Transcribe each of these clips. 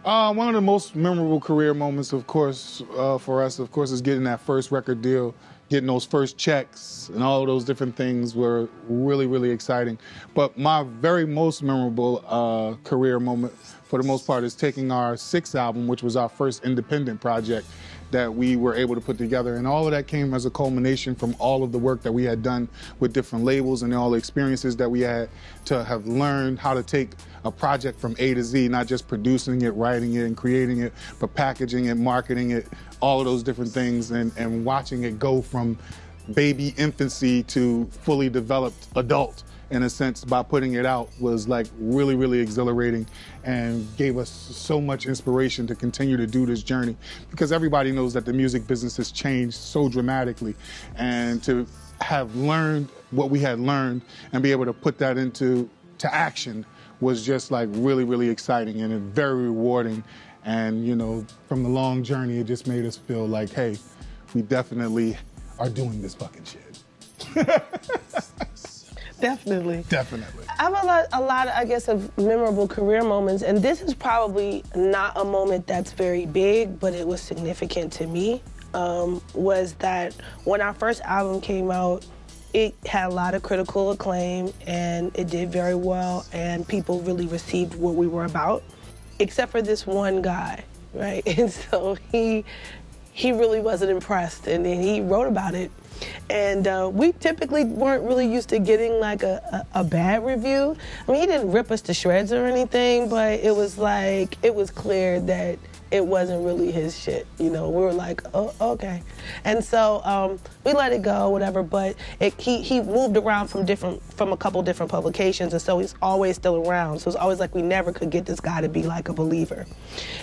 One of the most memorable career moments, of course, for us, of course, is getting that first record deal, getting those first checks, and all of those different things were really, really exciting. But my very most memorable career moment, for the most part, is taking our sixth album, which was our first independent project that we were able to put together. And all of that came as a culmination from all of the work that we had done with different labels and all the experiences that we had to have learned how to take a project from A to Z, not just producing it, writing it, and creating it, but packaging it, marketing it, all of those different things, and watching it go from baby infancy to fully developed adult, in a sense, by putting it out was like really, really exhilarating and gave us so much inspiration to continue to do this journey, because everybody knows that the music business has changed so dramatically, and to have learned what we had learned and be able to put that into action was just like really, really exciting and very rewarding. And you know, from the long journey, it just made us feel like, hey, we definitely are doing this fucking shit. Definitely. Definitely. I have a lot, I guess, of memorable career moments, and this is probably not a moment that's very big, but it was significant to me, was that when our first album came out, it had a lot of critical acclaim, and it did very well, and people really received what we were about, except for this one guy, right? And so he really wasn't impressed, and then he wrote about it. And we typically weren't really used to getting like a bad review. I mean, he didn't rip us to shreds or anything, but it was like, it was clear that it wasn't really his shit. You know, we were like, oh, okay. And so we let it go, whatever, but he moved around from a couple different publications, and so he's always still around. So it's always like we never could get this guy to be like a believer.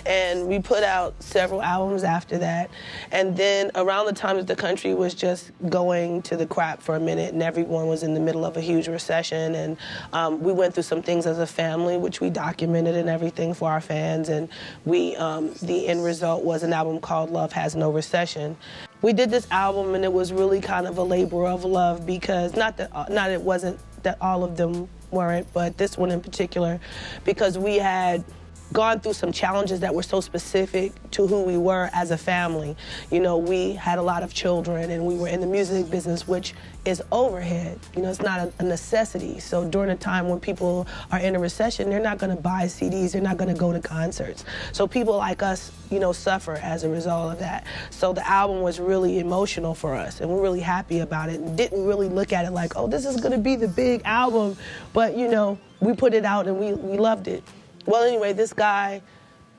And we put out several albums after that. And then around the time that the country was just going to the crap for a minute, and everyone was in the middle of a huge recession, and we went through some things as a family, which we documented and everything for our fans, and we, the end result was an album called Love Has No Recession. We did this album, and it was really kind of a labor of love, because not it wasn't that all of them weren't, but this one in particular, because we had gone through some challenges that were so specific to who we were as a family. You know, we had a lot of children, and we were in the music business, which is overhead. You know, it's not a necessity. So during a time when people are in a recession, they're not gonna buy CDs, they're not gonna go to concerts. So people like us, you know, suffer as a result of that. So the album was really emotional for us, and we're really happy about it, and didn't really look at it like, oh, this is gonna be the big album, but you know, we put it out and we loved it. Well, anyway, this guy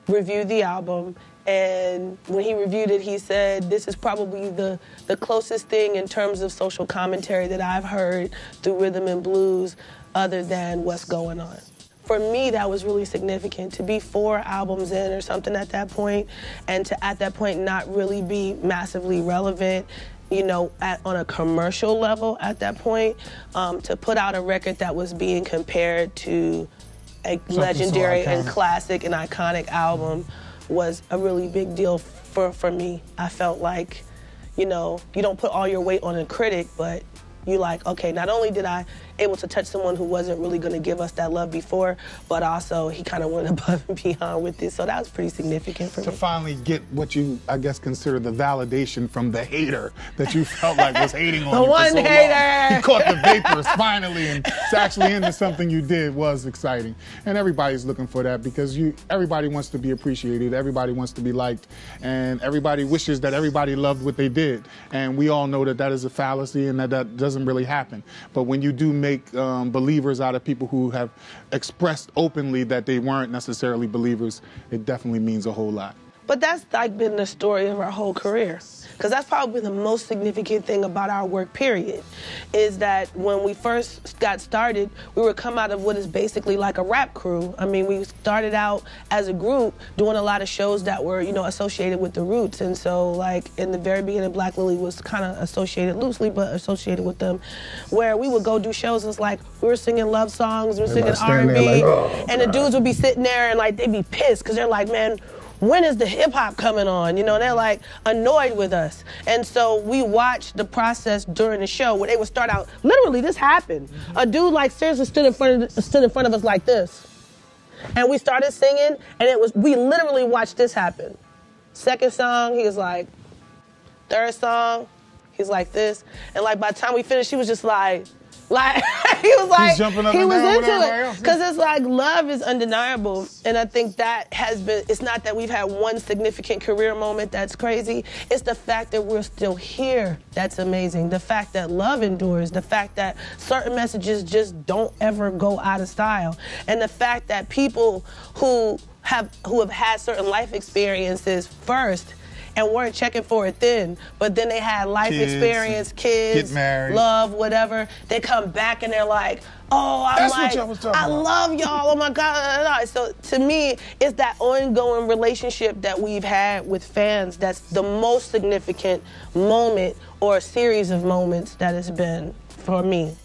reviewed the album, and when he reviewed it, he said, this is probably the closest thing in terms of social commentary that I've heard through rhythm and blues other than What's Going On. For me, that was really significant, to be 4 albums in or something at that point, and to at that point not really be massively relevant, you know, on a commercial level at that point, to put out a record that was being compared to a legendary and classic and iconic album was a really big deal for me. I felt like, you know, you don't put all your weight on a critic, but you like, okay, not only did I able to touch someone who wasn't really gonna give us that love before, but also he kind of went above and beyond with this. So that was pretty significant for me. To finally get what you, I guess, consider the validation from the hater that you felt like was hating on you one for so hater! long. You caught the vapors finally, and it's actually into something you did was exciting. And everybody's looking for that, because everybody wants to be appreciated, everybody wants to be liked, and everybody wishes that everybody loved what they did. And we all know that that is a fallacy and that doesn't really happen. But when you do make believers out of people who have expressed openly that they weren't necessarily believers, it definitely means a whole lot. But that's like been the story of our whole career. Because that's probably the most significant thing about our work, period, is that when we first got started, we would come out of what is basically like a rap crew. I mean, we started out as a group doing a lot of shows that were, you know, associated with the Roots. And so, like, in the very beginning, Black Lily was kind of associated loosely, but associated with them, where we would go do shows. It's like we were singing love songs, we were singing R&B, like, oh, and the dudes would be sitting there and, like, they'd be pissed because they're like, man, when is the hip hop coming on? You know, they're like annoyed with us. And so we watched the process during the show where they would start out, literally this happened. A dude like seriously stood in front of us like this. And we started singing, and we literally watched this happen. Second song, he was like, third song, he's like this. And like by the time we finished, he was just like he was like, he's jumping up he and was down into it. Because it's like, love is undeniable. And I think that has been, it's not that we've had one significant career moment that's crazy. It's the fact that we're still here that's amazing. The fact that love endures. The fact that certain messages just don't ever go out of style. And the fact that people who have had certain life experiences first and weren't checking for it then, but then they had life experience, kids, get married, love, whatever. They come back and they're like, oh, I love y'all, oh my God. So to me, it's that ongoing relationship that we've had with fans that's the most significant moment or series of moments that it's been for me.